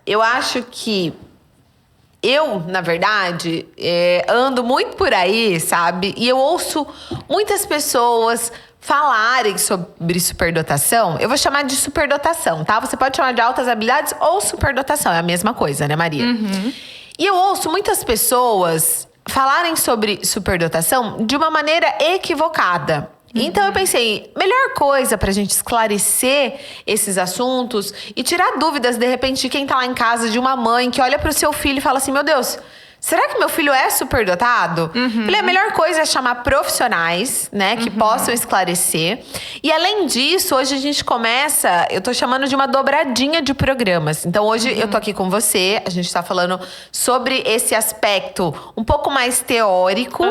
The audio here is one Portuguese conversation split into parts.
eu acho que eu, na verdade, ando muito por aí, sabe? E eu ouço muitas pessoas falarem sobre superdotação. Eu vou chamar de superdotação, tá? Você pode chamar de altas habilidades ou superdotação. É a mesma coisa, né, Maria? E eu ouço muitas pessoas falarem sobre superdotação de uma maneira equivocada. Então eu pensei, melhor coisa pra gente esclarecer esses assuntos e tirar dúvidas, de repente, de quem tá lá em casa, de uma mãe que olha pro seu filho e fala assim, meu Deus, será que meu filho é superdotado? Falei, a melhor coisa é chamar profissionais, né, que possam esclarecer. E além disso, hoje a gente começa, eu tô chamando de uma dobradinha de programas. Então hoje eu tô aqui com você, a gente tá falando sobre esse aspecto um pouco mais teórico.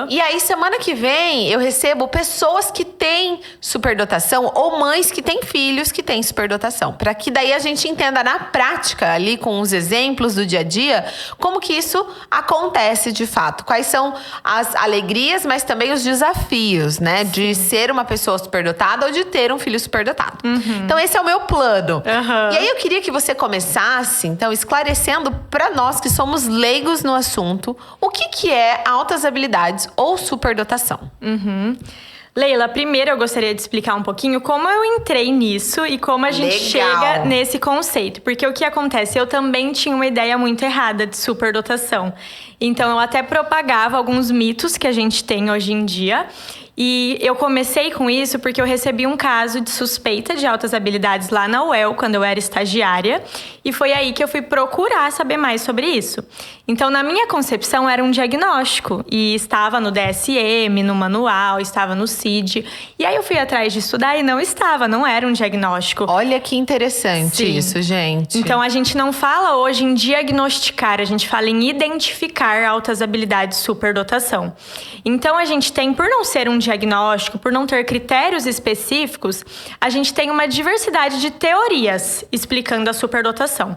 E aí semana que vem eu recebo pessoas que têm superdotação ou mães que têm filhos que têm superdotação. Para que daí a gente entenda na prática, ali com os exemplos do dia a dia, como que isso acontece de fato. Quais são as alegrias, mas também os desafios, né? De ser uma pessoa superdotada ou de ter um filho superdotado. Então esse é o meu plano. E aí eu queria que você começasse, então, esclarecendo para nós que somos leigos no assunto, o que é altas habilidades ou superdotação. Leila, primeiro eu gostaria de explicar um pouquinho como eu entrei nisso e como a gente chega nesse conceito. Porque o que acontece? Eu também tinha uma ideia muito errada de superdotação. Então eu até propagava alguns mitos que a gente tem hoje em dia. E eu comecei com isso porque eu recebi um caso de suspeita de altas habilidades lá na UEL, quando eu era estagiária. E foi aí que eu fui procurar saber mais sobre isso. Então, na minha concepção, era um diagnóstico. E estava no DSM, no manual, estava no CID. E aí eu fui atrás de estudar e não era um diagnóstico. Olha que interessante isso, gente. Então, a gente não fala hoje em diagnosticar, a gente fala em identificar altas habilidades superdotação. Então, a gente tem, por não ser um diagnóstico, por não ter critérios específicos, a gente tem uma diversidade de teorias explicando a superdotação.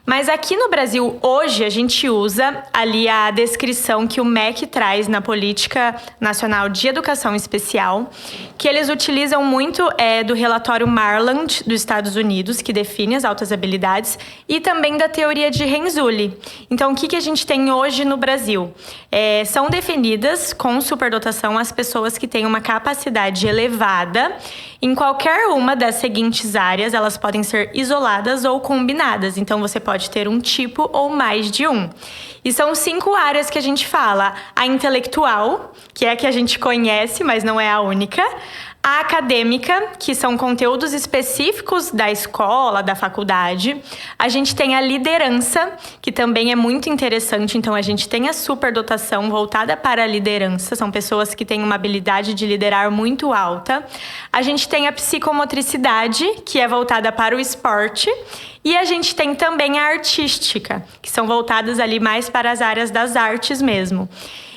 Mas aqui no Brasil, hoje, a gente usa ali a descrição que o MEC traz na Política Nacional de Educação Especial, que eles utilizam muito do relatório Marland dos Estados Unidos, que define as altas habilidades, e também da teoria de Renzulli. Então, o que a gente tem hoje no Brasil? São definidas com superdotação as pessoas que têm uma capacidade elevada em qualquer uma das seguintes áreas. Elas podem ser isoladas ou combinadas. Então, você pode ter um tipo ou mais de um. E são 5 áreas que a gente fala. A intelectual, que é a que a gente conhece, mas não é a única. A acadêmica, que são conteúdos específicos da escola, da faculdade. A gente tem a liderança, que também é muito interessante. Então, a gente tem a superdotação voltada para a liderança. São pessoas que têm uma habilidade de liderar muito alta. A gente tem a psicomotricidade, que é voltada para o esporte. E a gente tem também a artística, que são voltadas ali mais para as áreas das artes mesmo.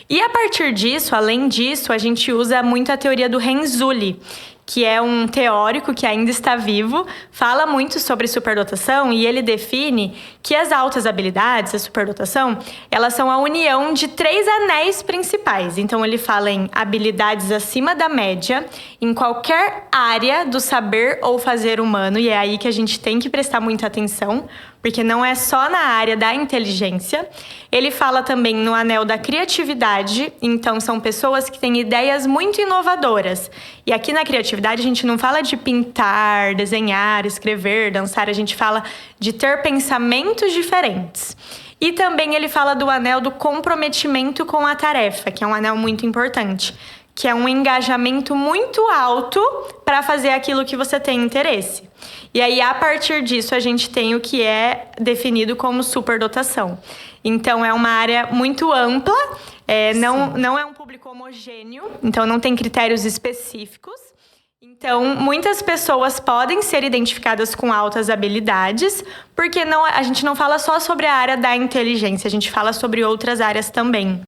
E a partir disso, além disso, a gente usa muito a teoria do Renzulli, que é um teórico que ainda está vivo, fala muito sobre superdotação e ele define que as altas habilidades, a superdotação, elas são a união de 3 anéis principais. Então, ele fala em habilidades acima da média, em qualquer área do saber ou fazer humano, e é aí que a gente tem que prestar muita atenção, porque não é só na área da inteligência. Ele fala também no anel da criatividade, então são pessoas que têm ideias muito inovadoras. E aqui na criatividade a gente não fala de pintar, desenhar, escrever, dançar, a gente fala de ter pensamentos diferentes. E também ele fala do anel do comprometimento com a tarefa, que é um anel muito importante, que é um engajamento muito alto para fazer aquilo que você tem interesse. E aí, a partir disso, a gente tem o que é definido como superdotação. Então, é uma área muito ampla, não é um público homogêneo, então não tem critérios específicos. Então, muitas pessoas podem ser identificadas com altas habilidades, porque a gente não fala só sobre a área da inteligência, a gente fala sobre outras áreas também.